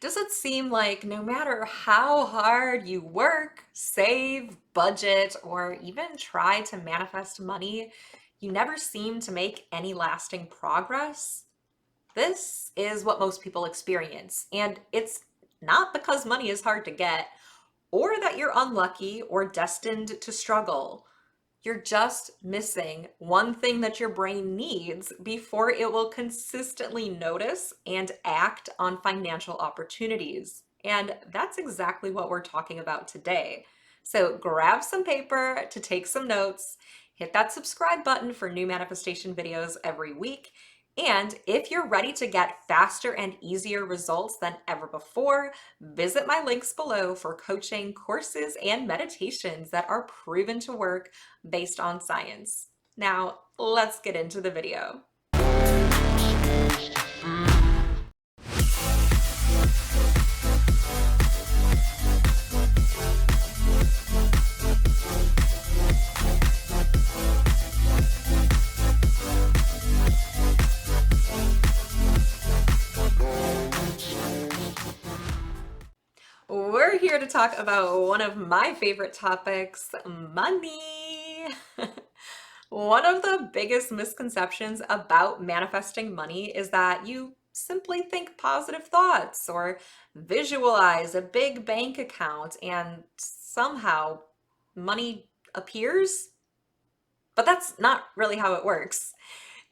Does it seem like no matter how hard you work, save, budget, or even try to manifest money, you never seem to make any lasting progress? This is what most people experience, and it's not because money is hard to get or that you're unlucky or destined to struggle. You're just missing one thing that your brain needs before it will consistently notice and act on financial opportunities. And that's exactly what we're talking about today. So grab some paper to take some notes, hit that subscribe button for new manifestation videos every week. And if you're ready to get faster and easier results than ever before, visit my links below for coaching, courses, and meditations that are proven to work based on science. Now, let's get into the video. We're here to talk about one of my favorite topics, money. One of the biggest misconceptions about manifesting money is that you simply think positive thoughts or visualize a big bank account and somehow money appears. But that's not really how it works.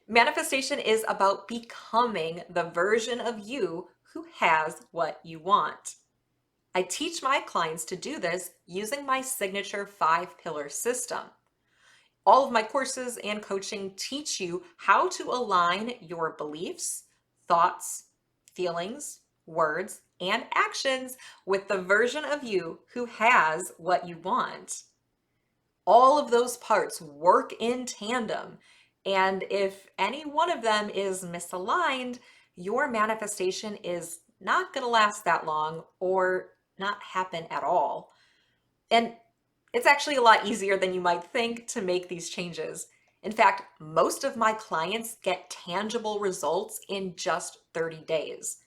Manifestation is about becoming the version of you who has what you want. I teach my clients to do this using my signature 5-pillar system. All of my courses and coaching teach you how to align your beliefs, thoughts, feelings, words, and actions with the version of you who has what you want. All of those parts work in tandem, and if any one of them is misaligned, your manifestation is not going to last that long or not happen at all. And it's actually a lot easier than you might think to make these changes. In fact, most of my clients get tangible results in just 30 days.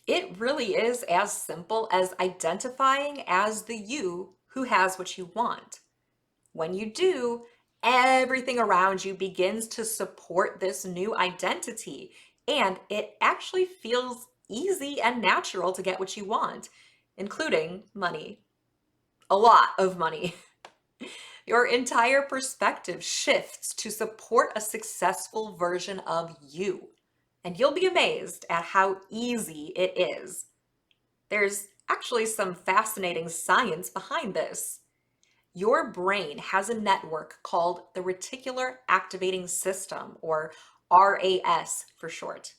It really is as simple as identifying as the you who has what you want. When you do, everything around you begins to support this new identity, and it actually feels easy and natural to get what you want, including money. A lot of money. Your entire perspective shifts to support a successful version of you, and you'll be amazed at how easy it is. There's actually some fascinating science behind this. Your brain has a network called the reticular activating system, or RAS for short.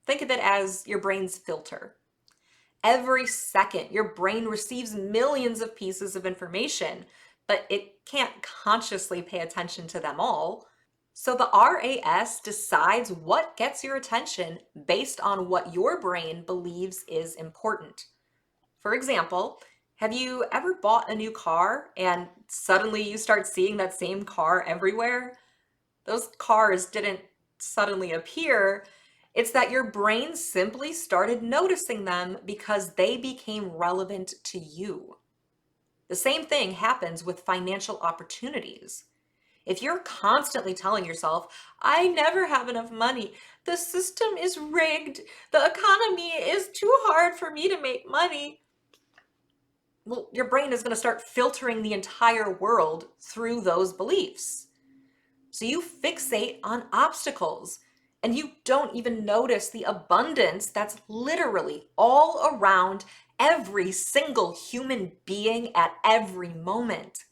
Think of it as your brain's filter. Every second, your brain receives millions of pieces of information, but it can't consciously pay attention to them all. So the RAS decides what gets your attention based on what your brain believes is important. For example, have you ever bought a new car and suddenly you start seeing that same car everywhere? Those cars didn't suddenly appear. It's that your brain simply started noticing them because they became relevant to you. The same thing happens with financial opportunities. If you're constantly telling yourself, I never have enough money, the system is rigged, the economy is too hard for me to make money, well, your brain is going to start filtering the entire world through those beliefs. So you fixate on obstacles and you don't even notice the abundance that's literally all around every single human being at every moment.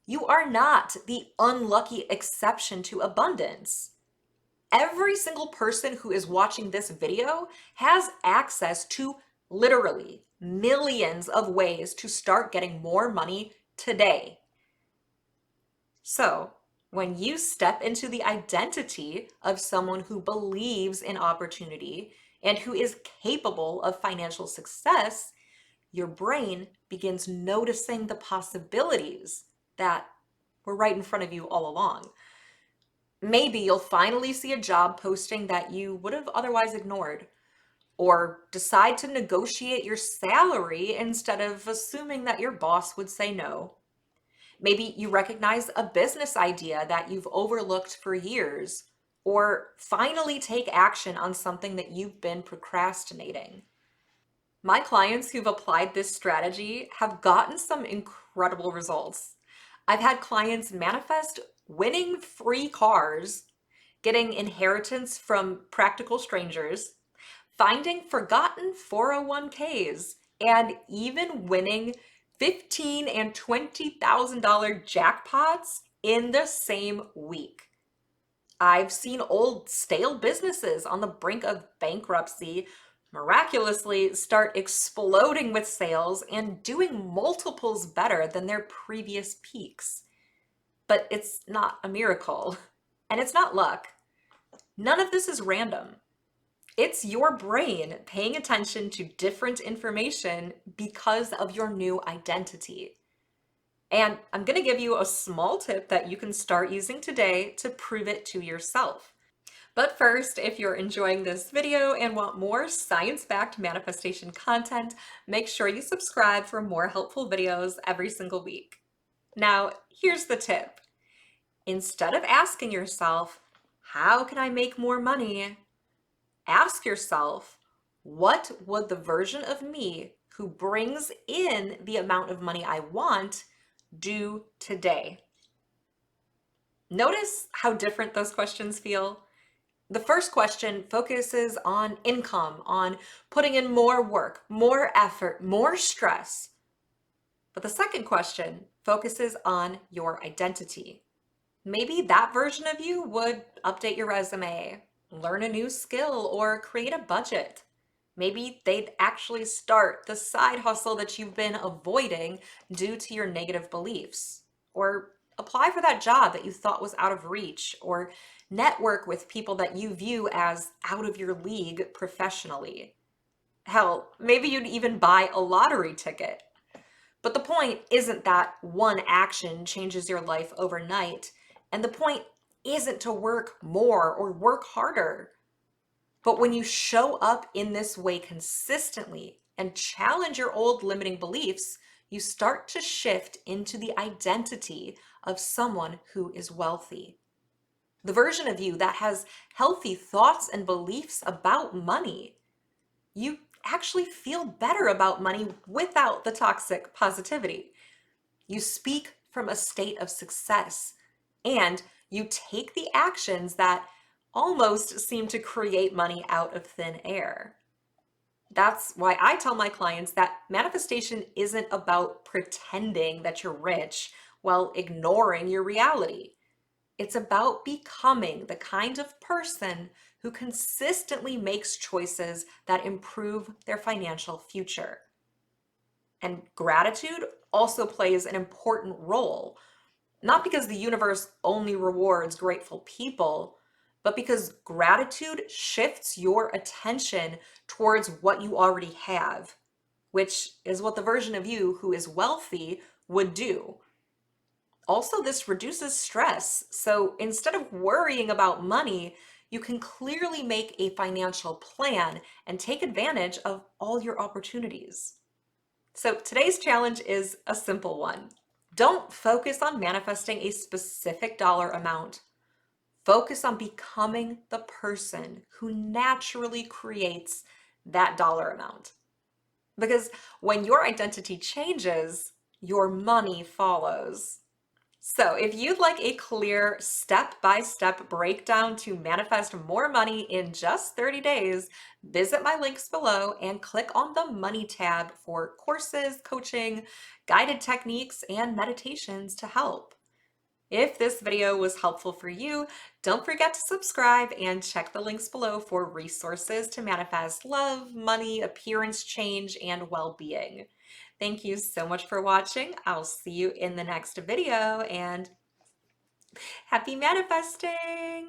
You are not the unlucky exception to abundance. Every single person who is watching this video has access to literally millions of ways to start getting more money today. So, when you step into the identity of someone who believes in opportunity and who is capable of financial success, your brain begins noticing the possibilities that were right in front of you all along. Maybe you'll finally see a job posting that you would have otherwise ignored. or decide to negotiate your salary instead of assuming that your boss would say no. Maybe you recognize a business idea that you've overlooked for years, or finally take action on something that you've been procrastinating. My clients who've applied this strategy have gotten some incredible results. I've had clients manifest winning free cars, getting inheritance from practical strangers, finding forgotten 401ks, and even winning $15,000 and $20,000 jackpots in the same week. I've seen old stale businesses on the brink of bankruptcy miraculously start exploding with sales and doing multiples better than their previous peaks. But it's not a miracle, and it's not luck. None of this is random. It's your brain paying attention to different information because of your new identity. And I'm going to give you a small tip that you can start using today to prove it to yourself. But first, if you're enjoying this video and want more science-backed manifestation content, make sure you subscribe for more helpful videos every single week. Now, here's the tip. Instead of asking yourself, how can I make more money? Ask yourself, what would the version of me who brings in the amount of money I want do today? Notice how different those questions feel. The first question focuses on income, on putting in more work, more effort, more stress. But the second question focuses on your identity. Maybe that version of you would update your resume, learn a new skill, or create a budget. Maybe they'd actually start the side hustle that you've been avoiding due to your negative beliefs, or apply for that job that you thought was out of reach, or network with people that you view as out of your league professionally. Hell, maybe you'd even buy a lottery ticket. But the point isn't that one action changes your life overnight, and the point isn't to work more or work harder. But when you show up in this way consistently and challenge your old limiting beliefs, you start to shift into the identity of someone who is wealthy. The version of you that has healthy thoughts and beliefs about money. You actually feel better about money without the toxic positivity. You speak from a state of success, and you take the actions that almost seem to create money out of thin air. That's why I tell my clients that manifestation isn't about pretending that you're rich while ignoring your reality. It's about becoming the kind of person who consistently makes choices that improve their financial future. And gratitude also plays an important role, not because the universe only rewards grateful people, but because gratitude shifts your attention towards what you already have, which is what the version of you who is wealthy would do. Also, this reduces stress. So instead of worrying about money, you can clearly make a financial plan and take advantage of all your opportunities. So today's challenge is a simple one. Don't focus on manifesting a specific dollar amount. Focus on becoming the person who naturally creates that dollar amount. Because when your identity changes, your money follows. So if you'd like a clear step-by-step breakdown to manifest more money in just 30 days, visit my links below and click on the Money tab for courses, coaching, guided techniques, and meditations to help. If this video was helpful for you, don't forget to subscribe and check the links below for resources to manifest love, money, appearance change, and well-being. Thank you so much for watching. I'll see you in the next video, and happy manifesting!